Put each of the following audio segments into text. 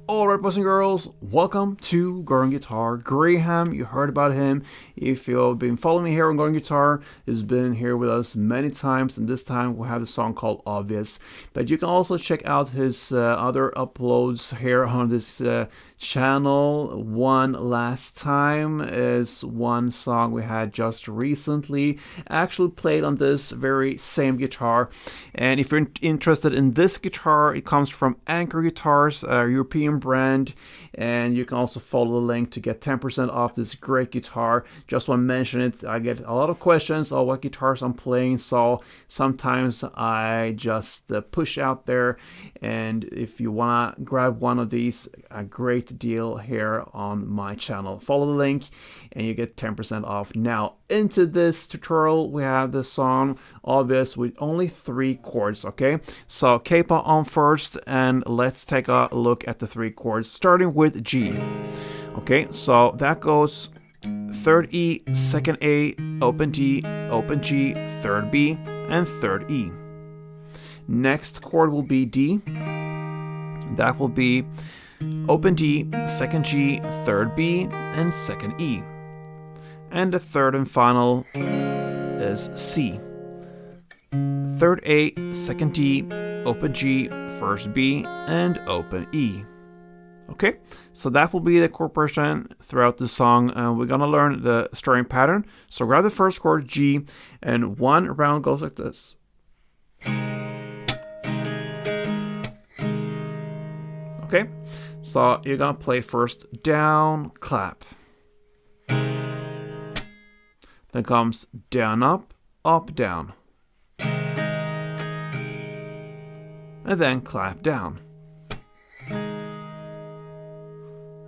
Alright, boys and girls, welcome to Going Guitar. Graham, you heard about him. If you've been following me here on Going Guitar, he's been here with us many times, and this time we have a song called Obvious. But you can also check out his other uploads here on this channel. One Last Time is one song we had just recently. Actually played on this very same guitar. And if you're interested in this guitar, it comes from Anchor Guitars, a European brand, and you can also follow the link to get 10% off this great guitar. Just want to mention it, I get a lot of questions on what guitars I'm playing, so sometimes I just push out there, and if you want to grab one of these, a great deal here on my channel. Follow the link and you get 10% off. Now into this tutorial, we have the song Obvious with only 3 chords. Okay, so capo on first, and let's take a look at the 3 chords, starting with G. Okay, so that goes 3rd E, 2nd A, open D, open G, 3rd B, and 3rd E. Next chord will be D. That will be open D, 2nd G, 3rd B, and 2nd E. And the third and final is C. 3rd A, 2nd D, open G, 1st B, and open E. Okay, so that will be the chord progression throughout the song, and we're gonna learn the strumming pattern. So grab the first chord, G, and one round goes like this. Okay, so you're gonna play first down, clap. Then comes down, up, down. And then clap down.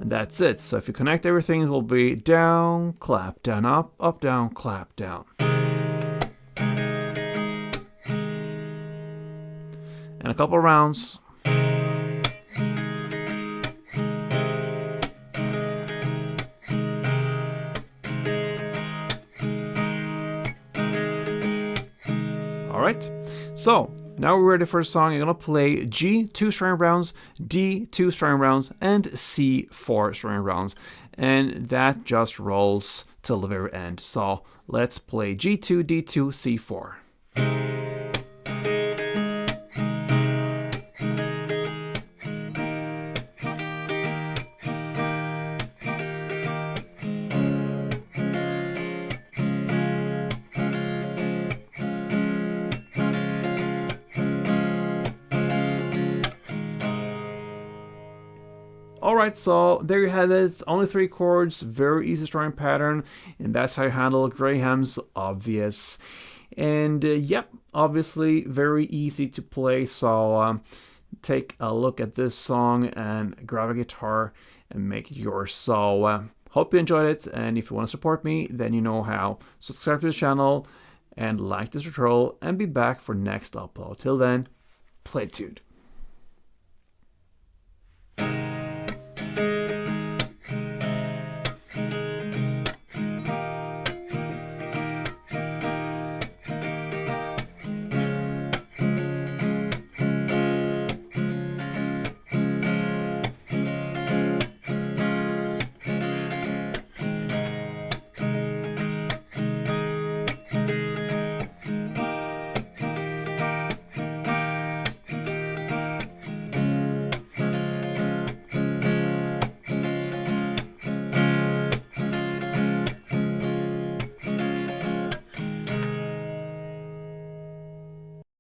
And that's it. So if you connect everything, it will be down, clap, down, up, down, clap, down. And a couple rounds. Alright, so now we're ready for the song. You're going to play G, 2 strumming rounds, D, 2 strumming rounds, and C, 4 strumming rounds. And that just rolls till the very end. So let's play G2, D2, C4. Alright, so there you have it. Only 3 chords, very easy strumming pattern, and that's how you handle Graham's Obvious. And yep, obviously very easy to play, so take a look at this song and grab a guitar and make it yours. So hope you enjoyed it, and if you want to support me, then you know how. Subscribe to the channel and like this tutorial, and be back for next upload. Till then, play tuned.